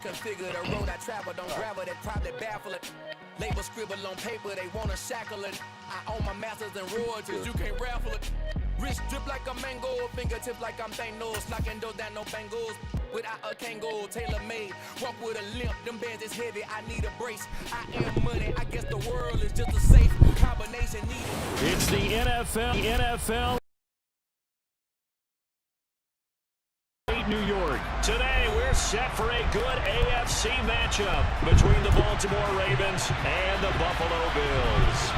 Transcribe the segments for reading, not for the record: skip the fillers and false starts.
Configure the road I travel, don't gravel, they probably baffle it. Label scribble on paper, they wanna shackle it. I own my masters and royalties, you can't raffle it. Wrist drip like a mango, fingertips like I'm Thanos, knocking those down no bangles. Without a Kango, tailor-made, walk with a limp, them bands is heavy, I need a brace. I am money, I guess the world is just a safe combination needed. It's the NFL. New York. Today we're set for a good AFC matchup between the Baltimore Ravens and the Buffalo Bills.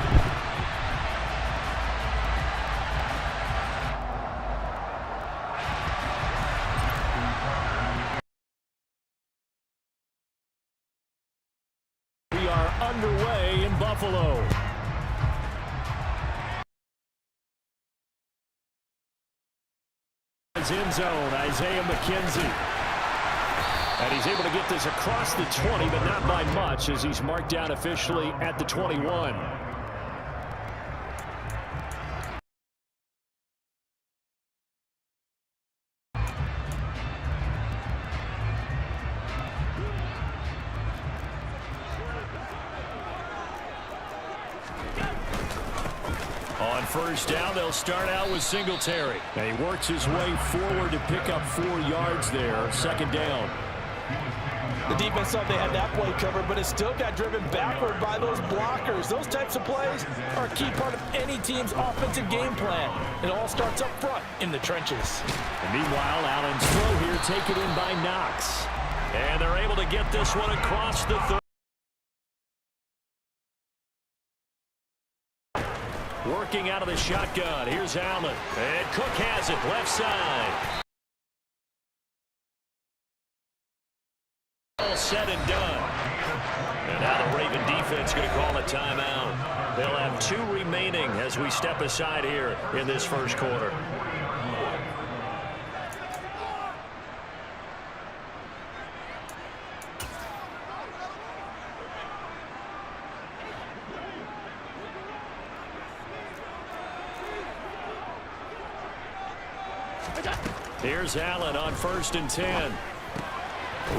We are underway in Buffalo. End zone, Isaiah McKenzie. And he's able to get this across the 20, but not by much as he's marked down officially at the 21. On first down, they'll start out with Singletary. And he works his way forward to pick up 4 yards there. Second down. The defense thought they had that play covered, but it still got driven backward by those blockers. Those types of plays are a key part of any team's offensive game plan. It all starts up front in the trenches. And meanwhile, Allen's throw here taken in by Knox. And they're able to get this one across the 30. Working out of the shotgun. Here's Allen. And Cook has it left side. All said and done. And now the Raven defense going to call a timeout. They'll have 2 remaining as we step aside here in this first quarter. Here's Allen on 1st and 10.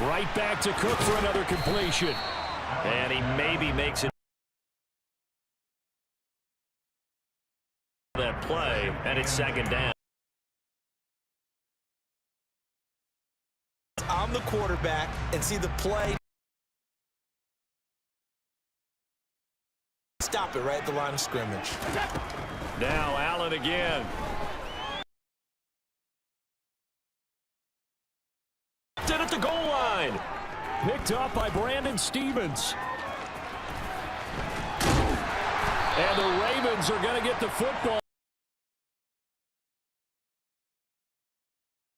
Right back to Cook for another completion. And he maybe makes it. That play, and it's second down. I'm the quarterback and see the play. Stop it right at the line of scrimmage. Now Allen again. At the goal line. Picked up by Brandon Stevens. And the Ravens are going to get the football.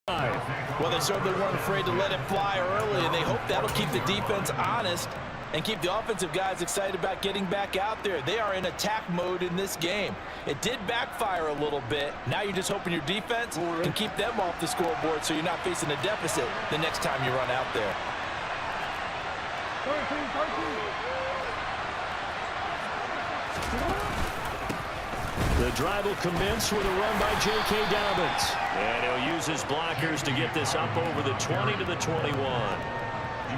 Well, they certainly weren't afraid to let it fly early, and they hope that'll keep the defense honest and keep the offensive guys excited about getting back out there. They are in attack mode in this game. It did backfire a little bit. Now you're just hoping your defense can keep them off the scoreboard so you're not facing a deficit the next time you run out there. The drive will commence with a run by J.K. Dobbins. And he'll use his blockers to get this up over the 20 to the 21.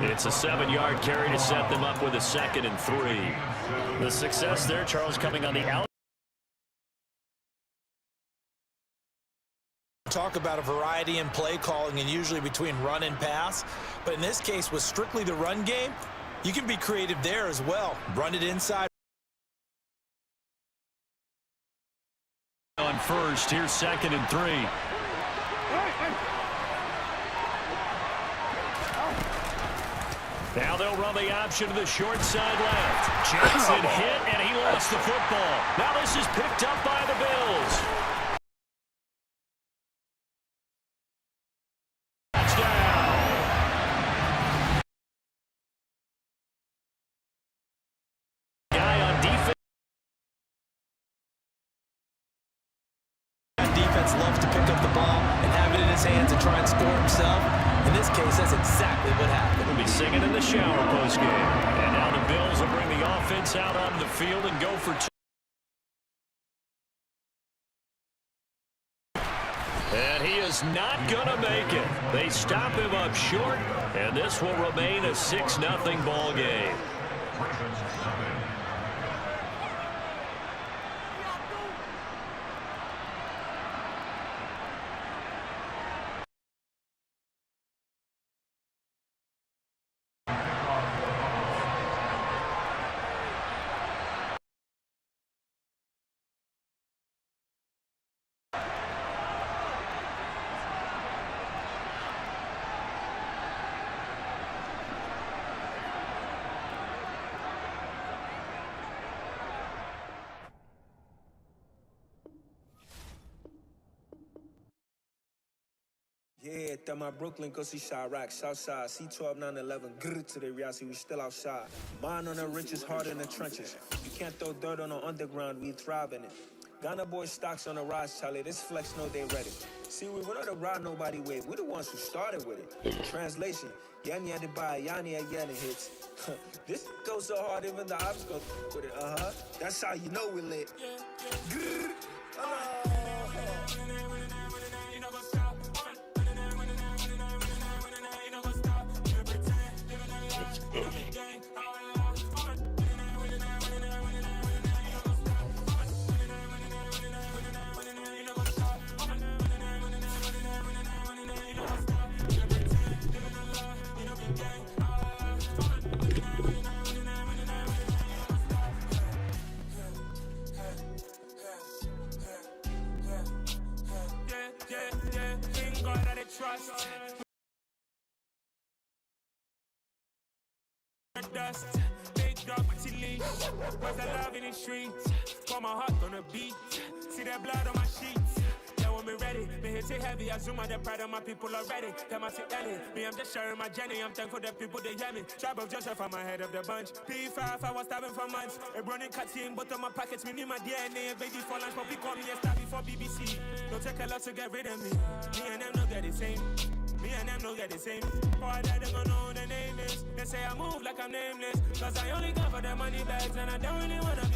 It's a 7-yard carry to set them up with a 2nd and 3. The success there, Charles, coming on the out. Talk about a variety in play calling and usually between run and pass. But in this case, with strictly the run game, you can be creative there as well. Run it inside. On first, here's 2nd and 3. Now they'll run the option to the short side left. Jackson hit, and he lost the football. Now this is picked up by the Bills. Loves to pick up the ball and have it in his hands and try and score himself. In this case, that's exactly what happened. We'll be singing in the shower postgame. And now the Bills will bring the offense out onto the field and go for 2. And he is is not going to make it. They stop him up short, and this will remain a 6-0 ball game. Yeah, throw my Brooklyn, go see Chirac, Southside, C12, 911, grr to the reality, we still outside. Mine on the riches, hard in the trenches. You can't throw dirt on the underground, we thrive in it. Ghana boys stocks on the rise, Charlie, this flex know they ready. See, we went on the ride, nobody wave, we the ones who started with it. Translation, Yanni had to buy, Yanni had Yanni hits. This goes so hard, even the ops go with it, That's how you know we lit. Grr, Trust. Dust, big dog, leash. Was the love in the streets? Got my heart on the beat. See that blood on my sheets. Yeah, when me ready, me hit it heavy. I zoom out the pride of my people already. Them I see Ellie. Me, I'm just sharing my journey. I'm thankful the people they hear me. Tribe of Joseph, I'm ahead of the bunch. P5, I was starving for months. A running cut in both of my pockets. Me need my DNA. Baby for lunch, but we call me a star before BBC. Don't take a lot to get rid of me. Me and them don't get the same. Me and them don't get the same. Boy, that they gonna know the name is. They say I move like I'm nameless. Cause I only come for the money bags and I don't really wanna be.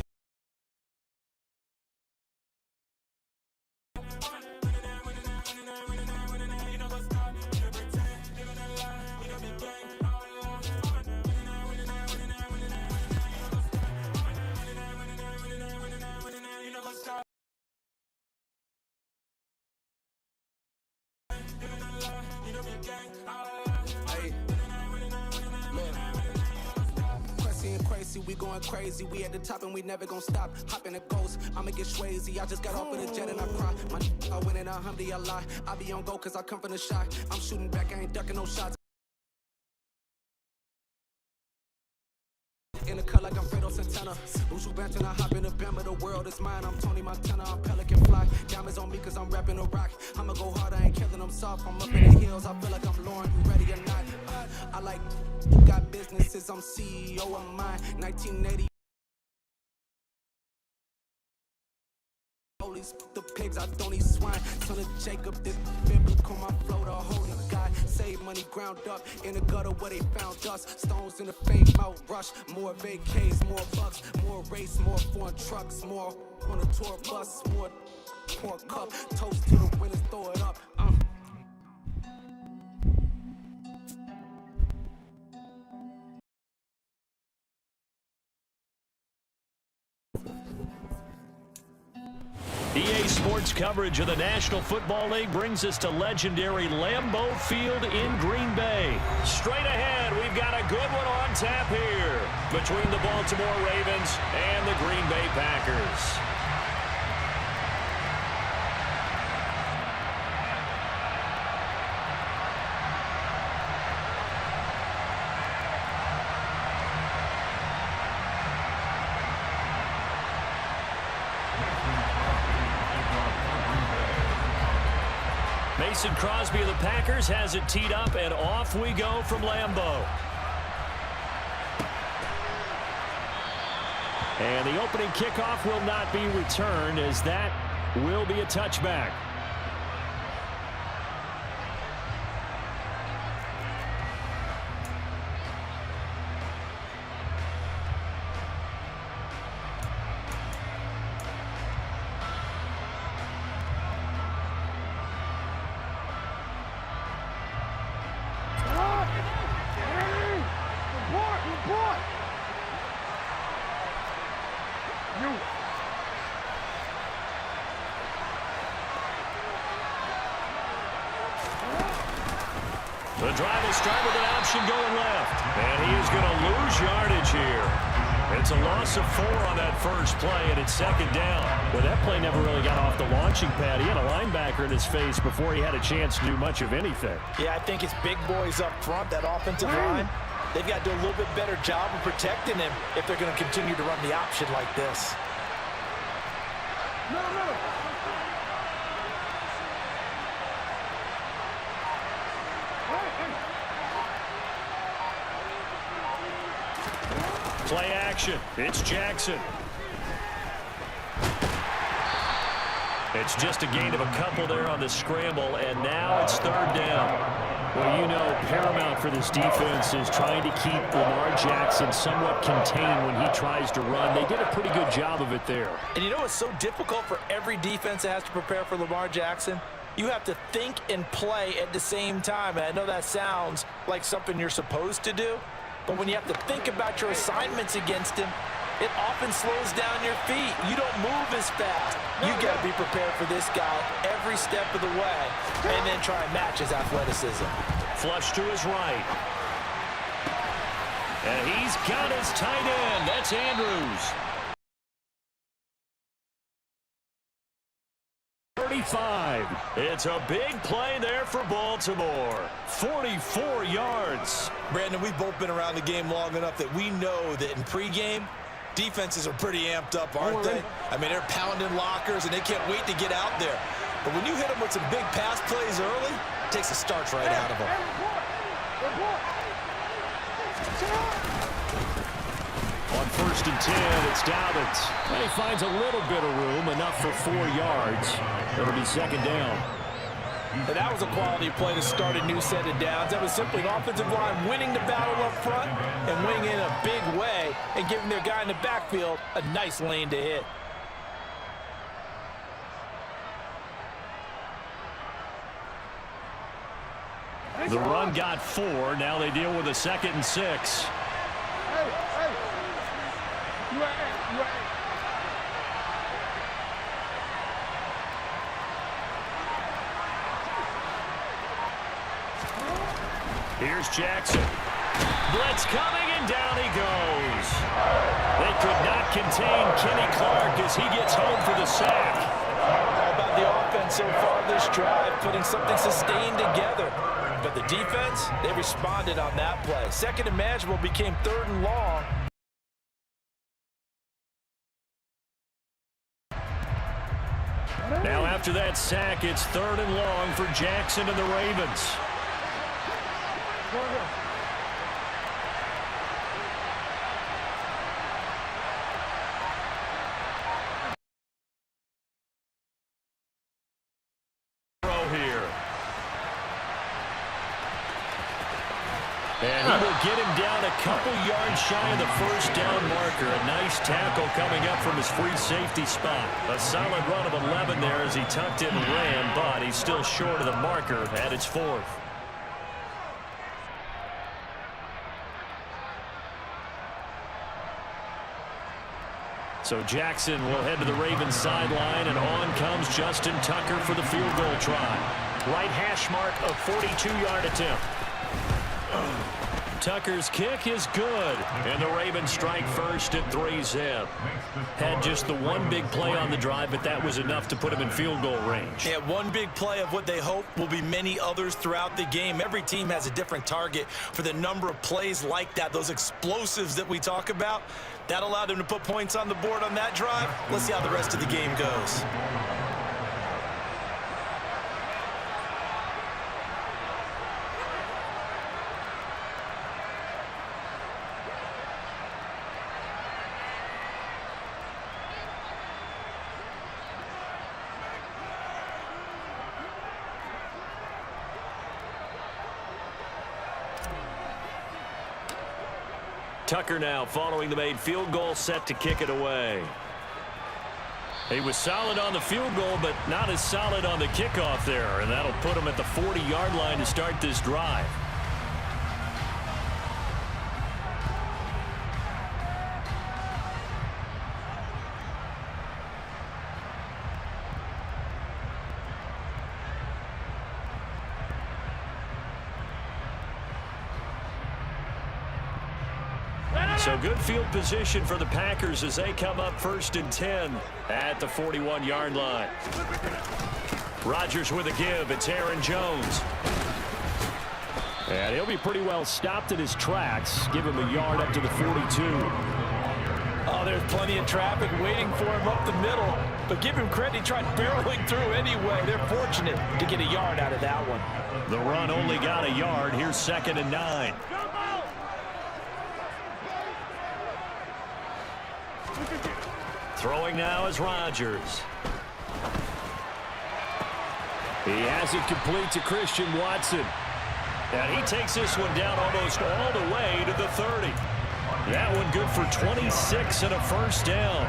We going crazy, we at the top and we never gonna stop. Hop in a ghost, I'ma get swayzy. I just got off of the jet and I cry. I win in a Humvee, I lie. I be on go cause I come from the shot. I'm shooting back, I ain't ducking no shots. In the cut like I'm Fredo Santana. Bushu Banton, I hop in the Bama. The world is mine, I'm Tony Montana. I'm Pelican Fly. Diamonds on me cause I'm rapping a rock. I'ma go hard, I ain't killing them soft. I'm up in the hills, I feel like I'm Lauren. You ready or not? I like, got businesses, I'm CEO of mine. 1980. The pigs, I don't eat swine. Son of Jacob, this biblical, my flow, the holy God. Save money ground up in the gutter where they found us. Stones in the fame mouth rush. More vacays, more bucks, more race, more foreign trucks, more on a tour bus, more cup. Toast to the winners, throw it up. EA Sports coverage of the National Football League brings us to legendary Lambeau Field in Green Bay. Straight ahead, we've got a good one on tap here between the Baltimore Ravens and the Green Bay Packers. Mason Crosby of the Packers has it teed up, and off we go from Lambeau. And the opening kickoff will not be returned, as that will be a touchback. The drive will start with an option going left. And he is going to lose yardage here. It's a loss of 4 on that first play, and it's second down. Well, that play never really got off the launching pad. He had a linebacker in his face before he had a chance to do much of anything. Yeah, I think it's big boys up front, that offensive line. They've got to do a little bit better job of protecting him if they're going to continue to run the option like this. Play action. It's Jackson. It's just a gain of a couple there on the scramble, and now it's third down. Well, you know, paramount for this defense is trying to keep Lamar Jackson somewhat contained when he tries to run. They did a pretty good job of it there. And you know it's so difficult for every defense that has to prepare for Lamar Jackson? You have to think and play at the same time. And I know that sounds like something you're supposed to do, but when you have to think about your assignments against him, it often slows down your feet. You don't move as fast. You got to be prepared for this guy every step of the way and then try and match his athleticism. Flush to his right. And he's got his tight end. That's Andrews. 35. It's a big play there for Baltimore. 44 yards. Brandon, we've both been around the game long enough that we know that in pregame, defenses are pretty amped up, aren't they? I mean, they're pounding lockers, and they can't wait to get out there. But when you hit them with some big pass plays early, it takes the starch right out of them. On 1st and 10, it's Dobbins. And he finds a little bit of room, enough for 4 yards. It'll be second down. And that was a quality play to start a new set of downs. That was simply an offensive line winning the battle up front and winning in a big way and giving their guy in the backfield a nice lane to hit. The run got 4. Now they deal with a 2nd and 6. Here's Jackson. Blitz coming, and down he goes. They could not contain Kenny Clark as he gets home for the sack. How about the offense so far this drive, putting something sustained together. But the defense, they responded on that play. Second and manageable became 3rd and long. Now after that sack, it's 3rd and long for Jackson and the Ravens. And he will get him down a couple yards shy of the first down marker. A nice tackle coming up from his free safety spot. A solid run of 11 there as he tucked in and ran, but he's still short of the marker at its 4th. So Jackson will head to the Ravens sideline, and on comes Justin Tucker for the field goal try. Right hash mark of 42-yard attempt. Tucker's kick is good, and the Ravens strike first at 3-zip. Had just the one big play on the drive, but that was enough to put him in field goal range. Yeah, one big play of what they hope will be many others throughout the game. Every team has a different target for the number of plays like that, those explosives that we talk about. That allowed them to put points on the board on that drive. Let's see how the rest of the game goes. Tucker now following the made field goal, set to kick it away. He was solid on the field goal, but not as solid on the kickoff there, and that'll put him at the 40-yard line to start this drive. So good field position for the Packers as they come up 1st and 10 at the 41-yard line. Rodgers with a give. It's Aaron Jones. And he'll be pretty well stopped in his tracks. Give him a yard up to the 42. Oh, there's plenty of traffic waiting for him up the middle. But give him credit, he tried barreling through anyway. They're fortunate to get a yard out of that one. The run only got a yard. Here's 2nd and 9. Throwing now is Rodgers. He has it complete to Christian Watson. And he takes this one down almost all the way to the 30. That one good for 26 and a first down.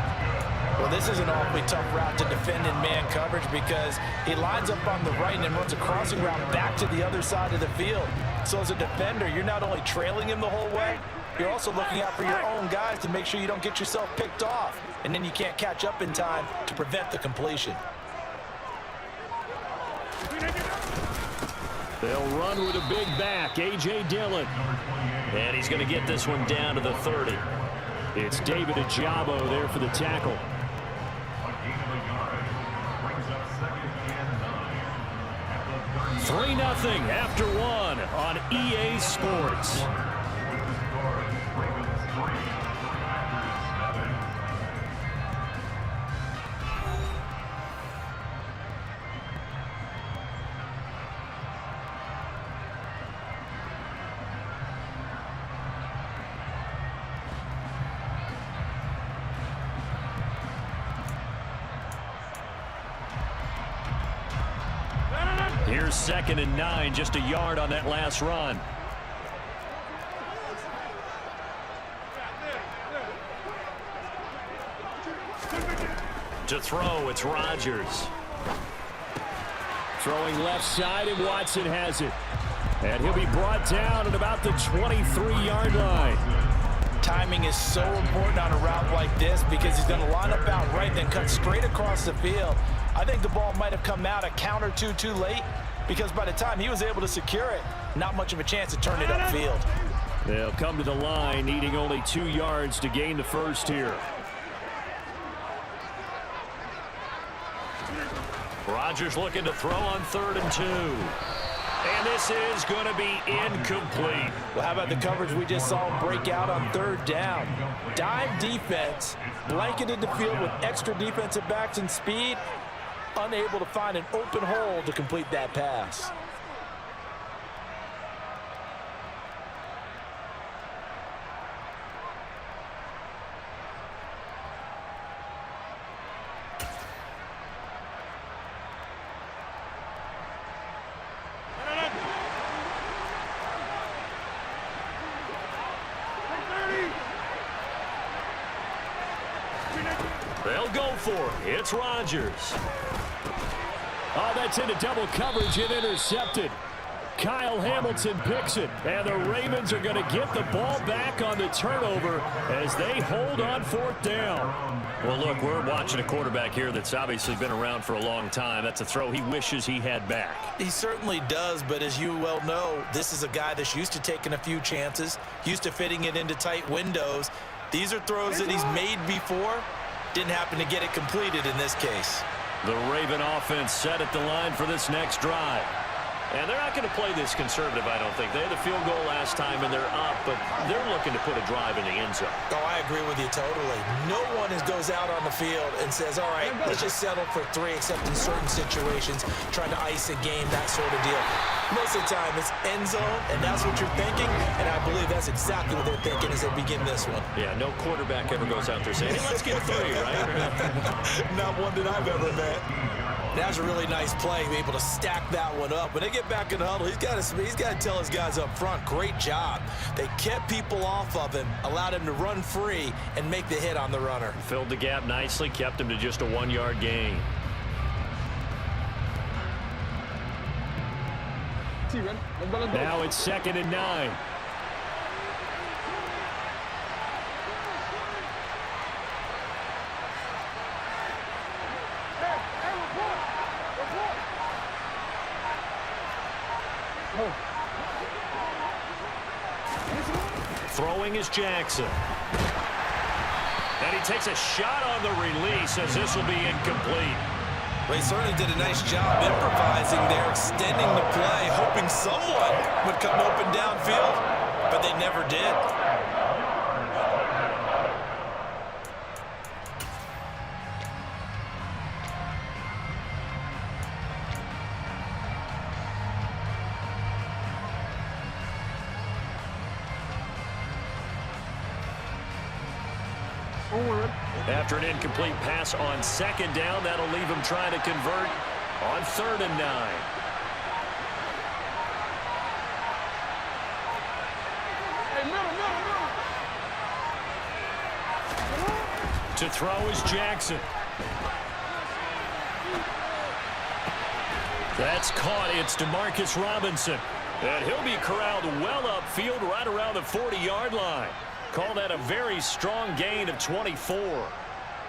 Well, this is an awfully tough route to defend in man coverage because he lines up on the right and then runs a crossing route back to the other side of the field. So as a defender, you're not only trailing him the whole way, you're also looking out for your own guys to make sure you don't get yourself picked off. And then you can't catch up in time to prevent the completion. They'll run with a big back, A.J. Dillon. And he's going to get this one down to the 30. It's David Ajabo there for the tackle. Three 0 after one on EA Sports. Here's 2nd and 9, just a yard on that last run. To throw, it's Rodgers. Throwing left side, and Watson has it. And he'll be brought down at about the 23-yard line. Timing is so important on a route like this because he's going to line up out right, then cut straight across the field. I think the ball might have come out a count or two too late because by the time he was able to secure it, not much of a chance to turn it upfield. They'll come to the line, needing only 2 yards to gain the first here. Rodgers looking to throw on 3rd and 2. And this is going to be incomplete. Well, how about the coverage we just saw break out on 3rd down? Dive defense, blanketed the field with extra defensive backs and speed, unable to find an open hole to complete that pass. They'll go for it. It's Rodgers. Oh, that's into double coverage and intercepted. Kyle Hamilton picks it, and the Ravens are going to get the ball back on the turnover as they hold on 4th down. Well, look, we're watching a quarterback here that's obviously been around for a long time. That's a throw he wishes he had back. He certainly does, but as you well know, this is a guy that's used to taking a few chances, used to fitting it into tight windows. These are throws that he's made before. Didn't happen to get it completed in this case. The Raven offense set at the line for this next drive. And they're not going to play this conservative, I don't think. They had a field goal last time, and they're up, but they're looking to put a drive in the end zone. Oh, I agree with you totally. No one goes out on the field and says, all right, let's just settle for 3, except in certain situations, trying to ice a game, that sort of deal. Most of the time, it's end zone, and that's what you're thinking, and I believe that's exactly what they're thinking as they begin this one. Yeah, no quarterback ever goes out there saying, hey, let's get 3, right? Not one that I've ever met. That's a really nice play, be able to stack that one up. When they get back in the huddle, he's got to tell his guys up front, great job. They kept people off of him, allowed him to run free, and make the hit on the runner. Filled the gap nicely, kept him to just a 1-yard gain. Now it's 2nd and 9. Throwing is Jackson. And he takes a shot on the release as this will be incomplete. Well, he certainly did a nice job improvising there, extending the play, hoping someone would come open downfield, but they never did. After an incomplete pass on second down, that'll leave him trying to convert on 3rd and 9. To throw is Jackson. That's caught. It's DeMarcus Robinson. And he'll be corralled well upfield right around the 40-yard line. Call that a very strong gain of 24.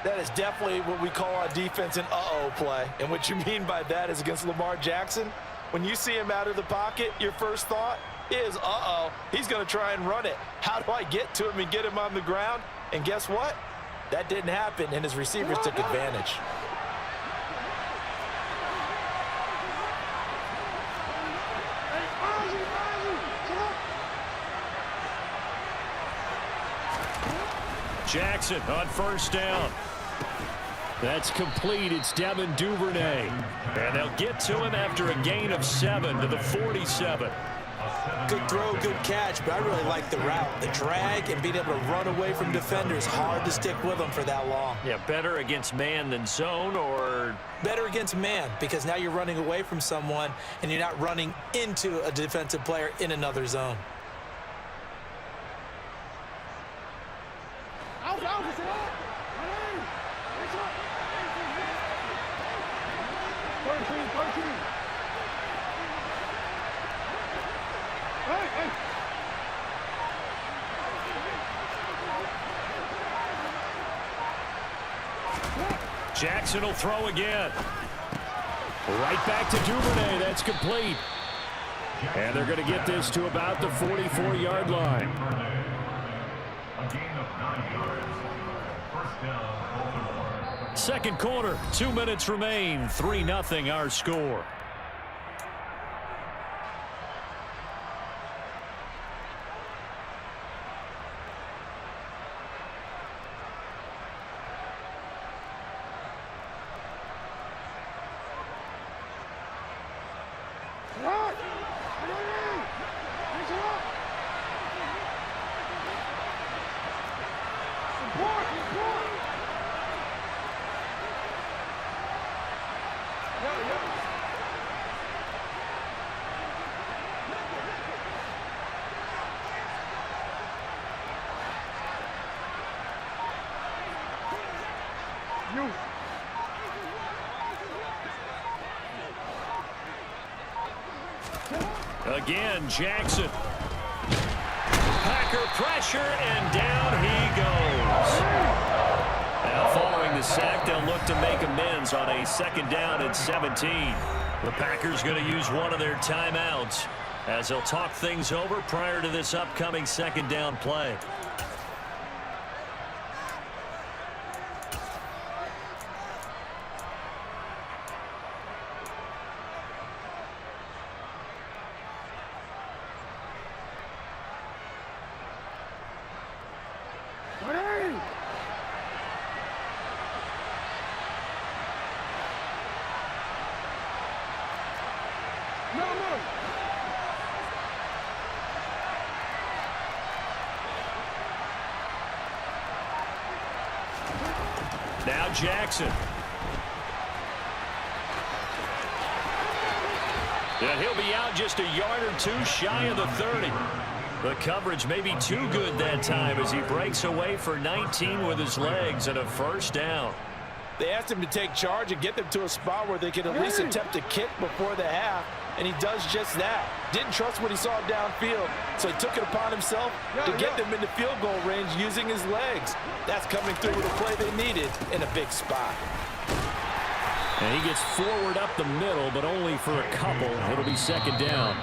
That is definitely what we call on defense an uh-oh play. And what you mean by that is against Lamar Jackson, when you see him out of the pocket, your first thought is, uh-oh, he's going to try and run it. How do I get to him and get him on the ground? And guess what? That didn't happen, and his receivers took advantage. Jackson on 1st down. That's complete. It's Devin Duvernay. And they'll get to him after a gain of 7 to the 47. Good throw, good catch, but I really like the route. The drag and being able to run away from defenders. Hard to stick with them for that long. Yeah, better against man than zone, or? Better against man, because now you're running away from someone and you're not running into a defensive player in another zone. Jackson will throw again. Right back to Duvernay. That's complete. And they're going to get this to about the 44-yard line. Second quarter, 2 minutes remain. 3-0 our score. Again, Jackson. Packer pressure, and down he goes. Now, following the sack, they'll look to make amends on a 2nd down and 17. The Packers going to use one of their timeouts as they'll talk things over prior to this upcoming 2nd down play. Now Jackson. And he'll be out just a yard or two shy of the 30. The coverage may be too good that time as he breaks away for 19 with his legs and a 1st down. They asked him to take charge and get them to a spot where they could at least attempt a kick before the half, and he does just that. Didn't trust what he saw downfield, so he took it upon himself to get them into field goal range using his legs. That's coming through with a play they needed in a big spot. And he gets forward up the middle, but only for a couple. It'll be 2nd down.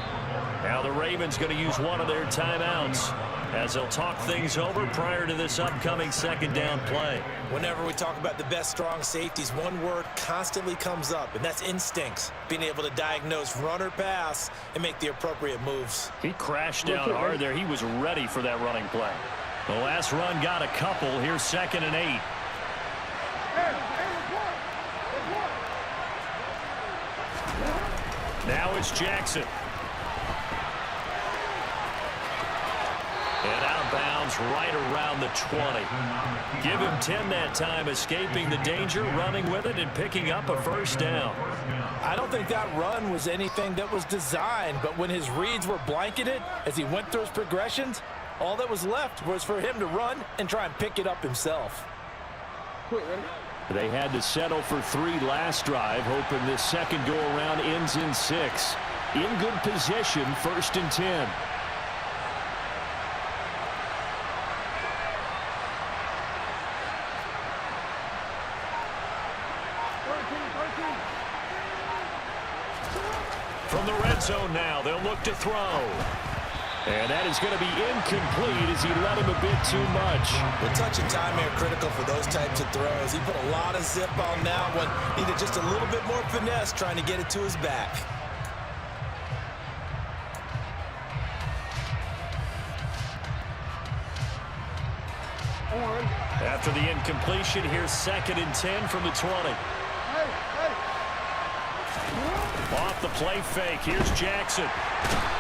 Now the Ravens going to use one of their timeouts as they'll talk things over prior to this upcoming second down play. Whenever we talk about the best strong safeties, one word constantly comes up, and that's instincts. Being able to diagnose run or pass and make the appropriate moves. He crashed down hard there. He was ready for that running play. The last run got a couple. Here's 2nd and 8. Now it's Jackson. And outbounds right around the 20. Give him 10 that time, escaping the danger, running with it, and picking up a first down. I don't think that run was anything that was designed, but when his reads were blanketed as he went through his progressions, all that was left was for him to run and try and pick it up himself. They had to settle for 3 last drive, hoping this second go-around ends in 6. In good position, 1st and 10. From the red zone now, they'll look to throw. And that is going to be incomplete as he let him a bit too much. The touch and time are critical for those types of throws. He put a lot of zip on that one. Needed just a little bit more finesse trying to get it to his back. After the incompletion, here's 2nd and 10 from the 20. Off the play fake, here's Jackson.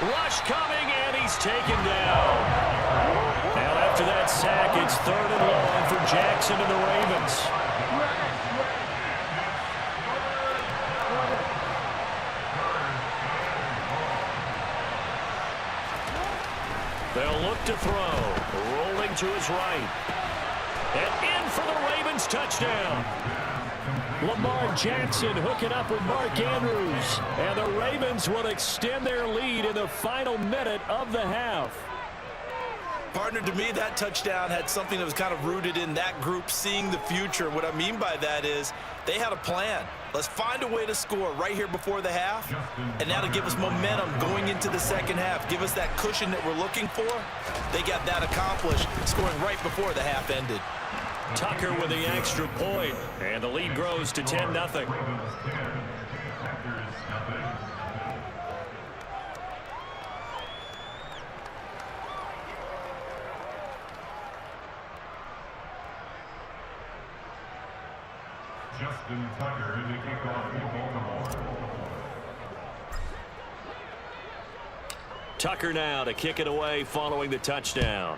Rush coming, and he's taken down. Now after that sack, it's 3rd and long for Jackson and the Ravens. They'll look to throw. Rolling to his right. And in for the Ravens touchdown. Lamar Jackson hooking up with Mark Andrews. And the Ravens will extend their lead in the final minute of the half. Partner, to me, that touchdown had something that was kind of rooted in that group seeing the future. What I mean by that is they had a plan. Let's find a way to score right here before the half, and that'll give us momentum going into the second half. Give us that cushion that we're looking for. They got that accomplished, scoring right before the half ended. Tucker with the extra point, and the lead grows to 10-0. Justin Tucker to kick off for Baltimore. Tucker now to kick it away following the touchdown.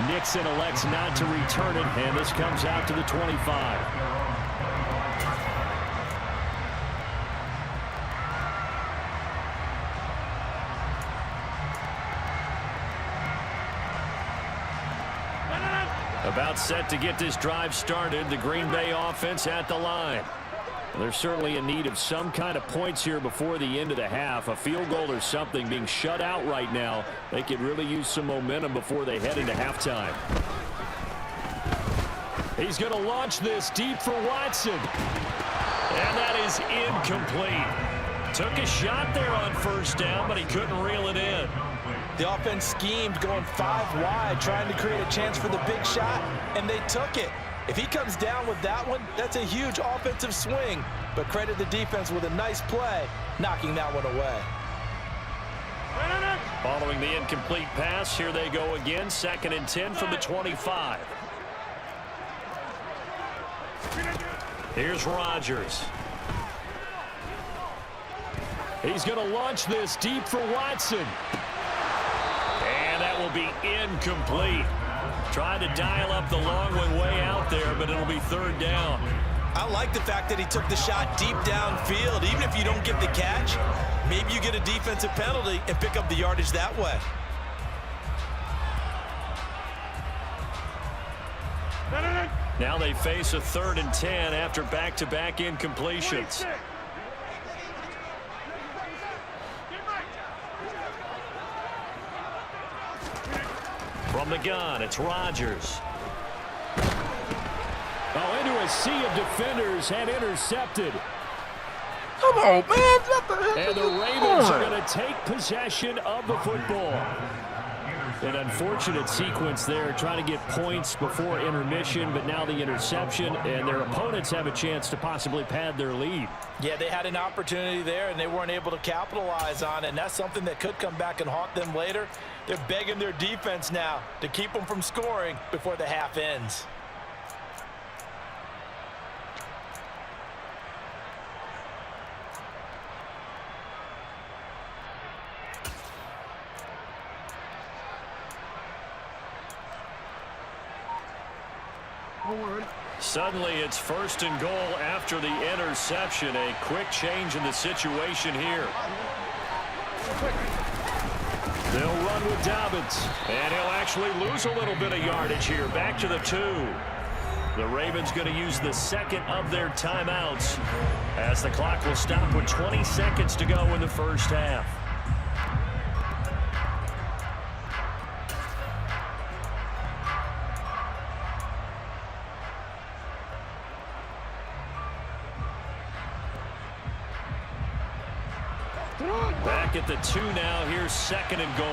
Nixon elects not to return it, and this comes out to the 25. About set to get this drive started. The Green Bay offense at the line. They're certainly in need of some kind of points here before the end of the half. A field goal or something. Being shut out right now, they could really use some momentum before they head into halftime. He's going to launch this deep for Watson. And that is incomplete. Took a shot there on first down, but he couldn't reel it in. The offense schemed going 5 wide, trying to create a chance for the big shot, and they took it. If he comes down with that one, that's a huge offensive swing. But credit the defense with a nice play, knocking that one away. Following the incomplete pass, here they go again. 2nd and 10 from the 25. Here's Rodgers. He's going to launch this deep for Watson. And that will be incomplete. Trying to dial up the long one way out there, but it'll be 3rd down. I like the fact that he took the shot deep downfield. Even if you don't get the catch, maybe you get a defensive penalty and pick up the yardage that way. Now they face a 3rd and 10 after back-to-back incompletions. From the gun, it's Rodgers. Oh, into a sea of defenders and intercepted. Come on, man. What the heck? And the Ravens are going to take possession of the football. An unfortunate sequence there, trying to get points before intermission, but now the interception, and their opponents have a chance to possibly pad their lead. Yeah, they had an opportunity there, and they weren't able to capitalize on it, and that's something that could come back and haunt them later. They're begging their defense now to keep them from scoring before the half ends. Suddenly it's 1st and goal after the interception. A quick change in the situation here. They'll run with Dobbins. And he'll actually lose a little bit of yardage here. Back to the 2. The Ravens going to use the second of their timeouts as the clock will stop with 20 seconds to go in the first half. Back at the 2 now. Here's 2nd and goal.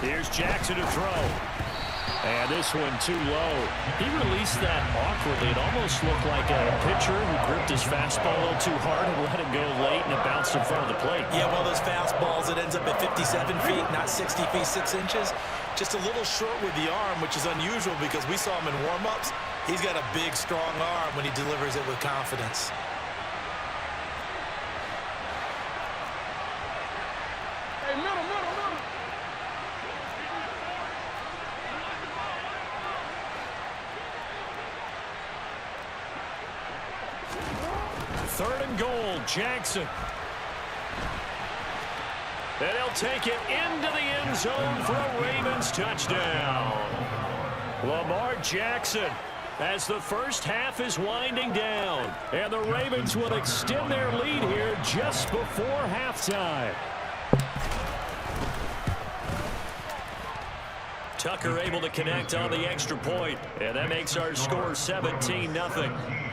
Here's Jackson to throw. And this one too low. He released that awkwardly. It almost looked like a pitcher who gripped his fastball a little too hard and let it go late, and it bounced in front of the plate. Yeah, one of those fastballs that ends up at 57 feet, not 60 feet, 6 inches. Just a little short with the arm, which is unusual because we saw him in warm-ups. He's got a big, strong arm when he delivers it with confidence. Third and goal, Jackson. And he'll take it into the end zone for a Ravens touchdown. Lamar Jackson, as the first half is winding down. And the Ravens will extend their lead here just before halftime. Tucker able to connect on the extra point, and that makes our score 17-0.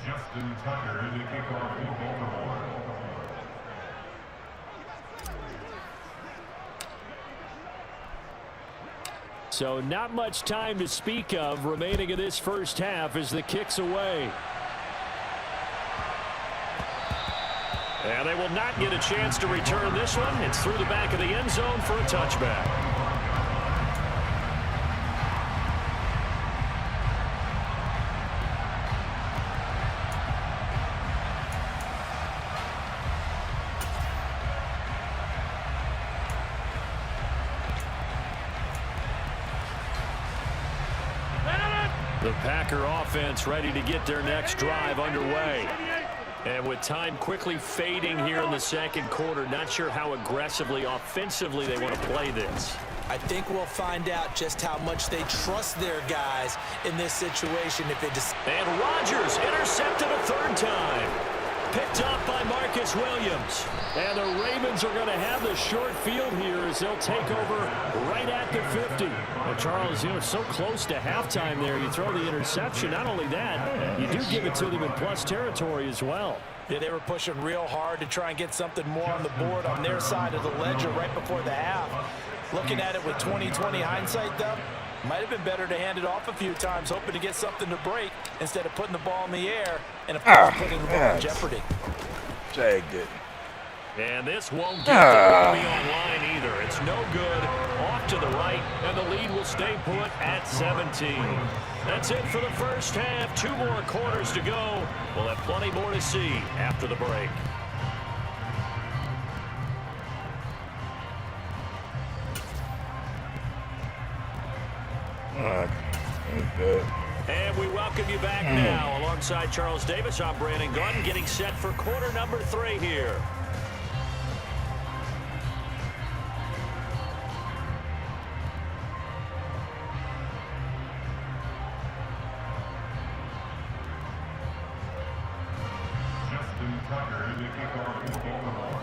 Justin Tucker to kick off for Baltimore. So not much time to speak of remaining in this first half as the kick's away. And they will not get a chance to return this one. It's through the back of the end zone for a touchback. The Packer offense ready to get their next drive underway. And with time quickly fading here in the second quarter, not sure how aggressively, offensively they want to play this. I think we'll find out just how much they trust their guys in this situation. And Rodgers intercepted a third time. Picked up by Marcus Williams. And the Ravens are going to have the short field here as they'll take over right at the 50. Well, Charles, so close to halftime there. You throw the interception. Not only that, you do give it to them in plus territory as well. Yeah, they were pushing real hard to try and get something more on the board on their side of the ledger right before the half. Looking at it with 20/20 hindsight, though, might have been better to hand it off a few times, hoping to get something to break instead of putting the ball in the air and, of course, putting the ball in jeopardy. Jagged it. And this won't get the Army online either. It's no good. Off to the right, and the lead will stay put at 17. That's it for the first half. 2 more quarters to go. We'll have plenty more to see after the break. good. And we welcome you back now. Alongside Charles Davis, I'm Brandon Gordon, getting set for quarter number 3 here. Justin Tucker is the kickoff for Baltimore.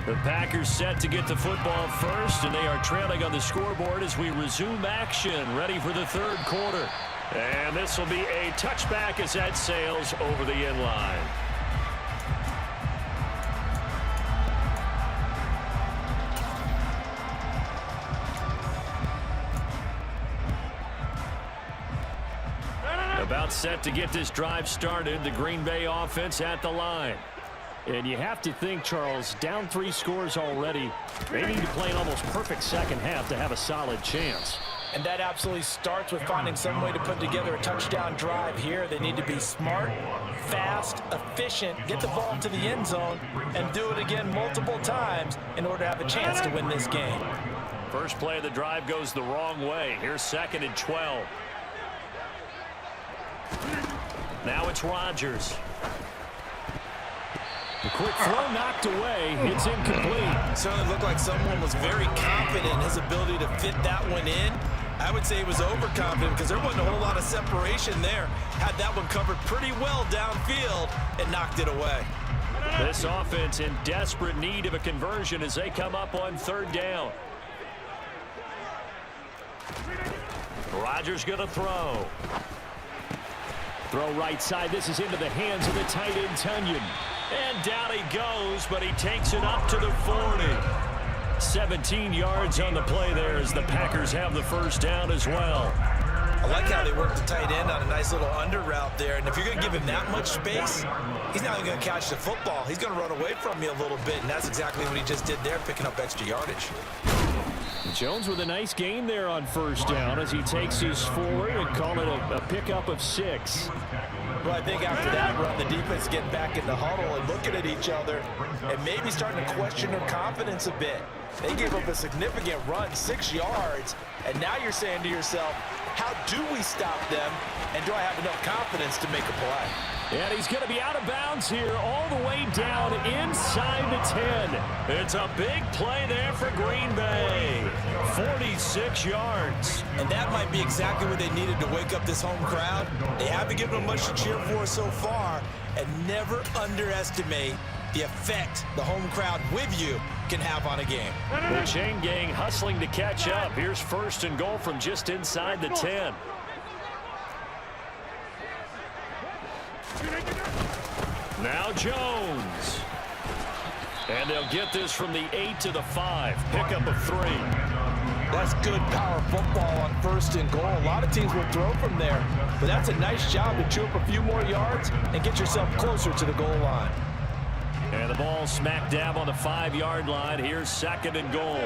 The Packers set to get the football first, and they are trailing on the scoreboard as we resume action, ready for the third quarter. And this will be a touchback as that sails over the end line. About set to get this drive started, the Green Bay offense at the line. And you have to think, Charles, down 3 scores already. They need to play an almost perfect second half to have a solid chance. And that absolutely starts with finding some way to put together a touchdown drive here. They need to be smart, fast, efficient, get the ball to the end zone, and do it again multiple times in order to have a chance to win this game. First play of the drive goes the wrong way. Here's 2nd and 12. Now it's Rodgers. The quick throw knocked away. It's incomplete. Certainly looked like someone was very confident in his ability to fit that one in. I would say he was overconfident because there wasn't a whole lot of separation there. Had that one covered pretty well downfield and knocked it away. This offense in desperate need of a conversion as they come up on 3rd down. Rodgers going to throw. Throw right side. This is into the hands of the tight end, Tunyon. And down he goes, but he takes it up to the 40. 17 yards on the play there as the Packers have the first down as well. I like how they work the tight end on a nice little under route there. And if you're going to give him that much space, he's not even going to catch the football. He's going to run away from you a little bit, and that's exactly what he just did there, picking up extra yardage. Jones with a nice gain there on 1st down as he takes his forward and call it a pickup of 6. Well, I think after that run, the defense getting back in the huddle and looking at each other and maybe starting to question their confidence a bit. They gave up a significant run, 6 yards, and now you're saying to yourself, how do we stop them, and do I have enough confidence to make a play? And he's going to be out of bounds here all the way down inside the 10. It's a big play there for Green Bay. 46 yards. And that might be exactly what they needed to wake up this home crowd. They haven't given them much to cheer for so far, and never underestimate the effect the home crowd with you can have on a game. The chain gang hustling to catch up. Here's 1st and goal from just inside the 10. Now Jones. And they'll get this from the 8 to the 5. Pickup of 3. That's good power football on 1st and goal. A lot of teams will throw from there, but that's a nice job to chew up a few more yards and get yourself closer to the goal line. And the ball smack dab on the 5-yard line. Here's 2nd and goal.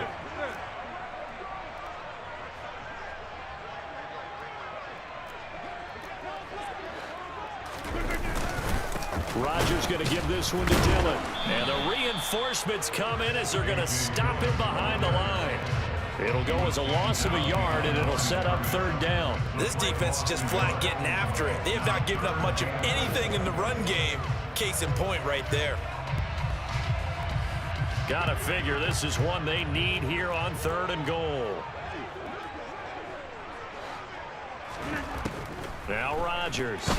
Rodgers going to give this one to Dillon. And the reinforcements come in as they're going to stop him behind the line. It'll go as a loss of a yard, and it'll set up 3rd down. This defense is just flat getting after it. They have not given up much of anything in the run game. Case in point right there. Gotta figure this is one they need here on 3rd and goal. Now Rodgers.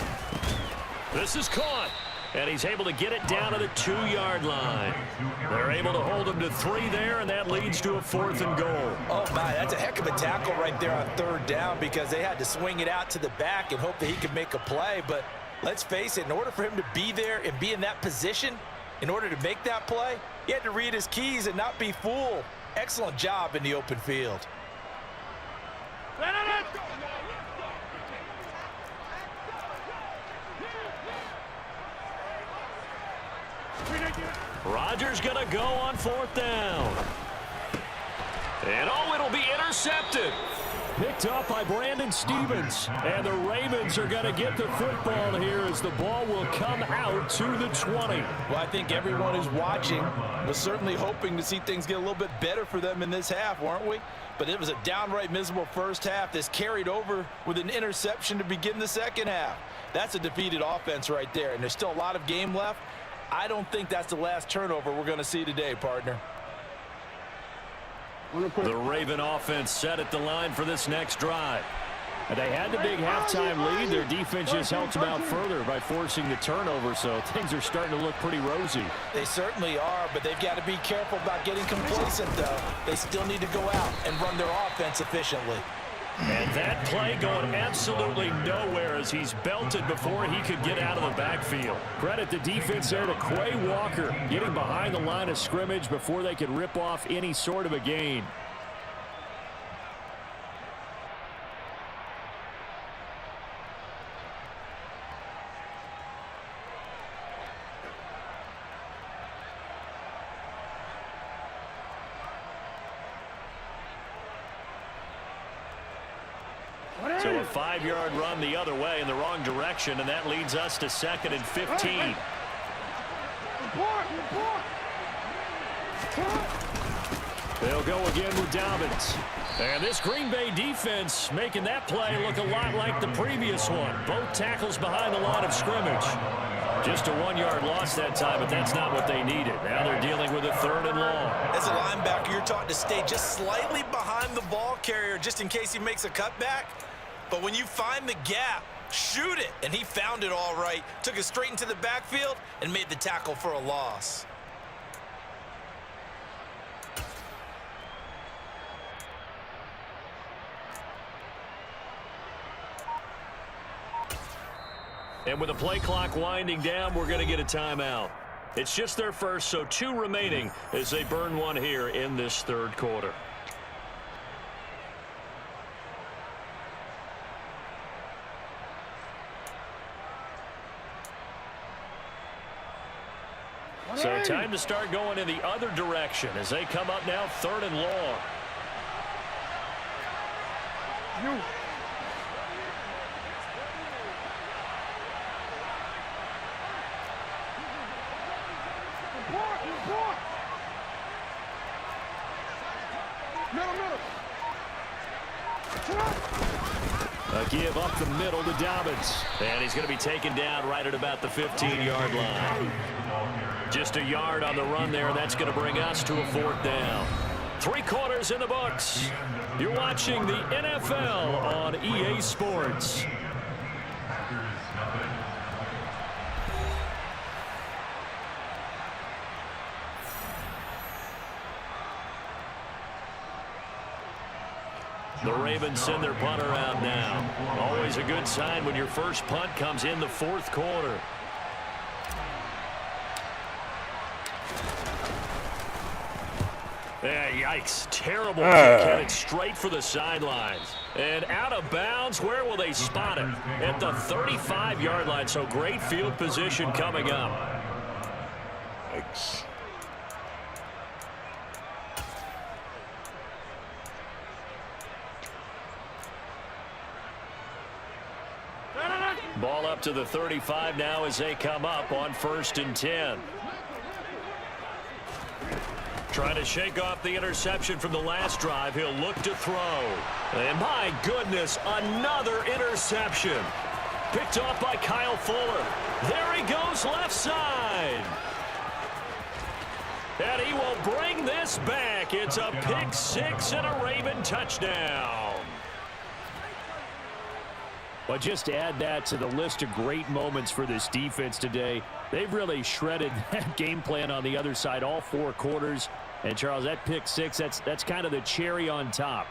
This is caught. And he's able to get it down to the 2-yard line. They're able to hold him to 3 there, and that leads to a 4th and goal. Oh, my, that's a heck of a tackle right there on 3rd down because they had to swing it out to the back and hope that he could make a play. But let's face it, in order for him to be there and be in that position, in order to make that play, he had to read his keys and not be fooled. Excellent job in the open field. Rodgers going to go on 4th down. And oh, it'll be intercepted. Picked up by Brandon Stevens. And the Ravens are going to get the football here as the ball will come out to the 20. Well, I think everyone who's watching was certainly hoping to see things get a little bit better for them in this half, weren't we? But it was a downright miserable first half. This carried over with an interception to begin the second half. That's a defeated offense right there, and there's still a lot of game left. I don't think that's the last turnover we're going to see today, partner. The Raven offense set at the line for this next drive. They had the big halftime lead. Their defense just helped them out further by forcing the turnover, so things are starting to look pretty rosy. They certainly are, but they've got to be careful about getting complacent, though. They still need to go out and run their offense efficiently. And that play going absolutely nowhere as he's belted before he could get out of the backfield. Credit the defense there to Quay Walker, getting behind the line of scrimmage before they could rip off any sort of a gain. So a 5-yard run the other way in the wrong direction, and that leads us to 2nd and 15. They'll go again with Dobbins. And this Green Bay defense making that play look a lot like the previous one. Both tackles behind the line of scrimmage. Just a 1-yard loss that time, but that's not what they needed. Now they're dealing with a 3rd and long. As a linebacker, you're taught to stay just slightly behind the ball carrier just in case he makes a cutback. But when you find the gap, shoot it. And he found it all right. Took it straight into the backfield and made the tackle for a loss. And with the play clock winding down, we're going to get a timeout. It's just their first, so 2 remaining as they burn one here in this 3rd quarter. So time to start going in the other direction as they come up now 3rd and long. A give up the middle to Dobbins. And he's going to be taken down right at about the 15-yard line. Just a yard on the run there. That's going to bring us to a 4th down. 3 quarters in the books. You're watching the NFL on EA Sports. The Ravens send their punter out now. Always a good sign when your first punt comes in the 4th quarter. Yikes. Terrible kick, headed straight for the sidelines. And out of bounds, where will they spot it? At the 35-yard line, so great field position coming up. Yikes. Ball up to the 35 now as they come up on 1st and 10. Trying to shake off the interception from the last drive. He'll look to throw. And my goodness, another interception. Picked off by Kyle Fuller. There he goes left side. And he will bring this back. It's a pick 6 and a Raven touchdown. But just to add that to the list of great moments for this defense today, they've really shredded that game plan on the other side all 4 quarters. And, Charles, that pick 6, that's kind of the cherry on top.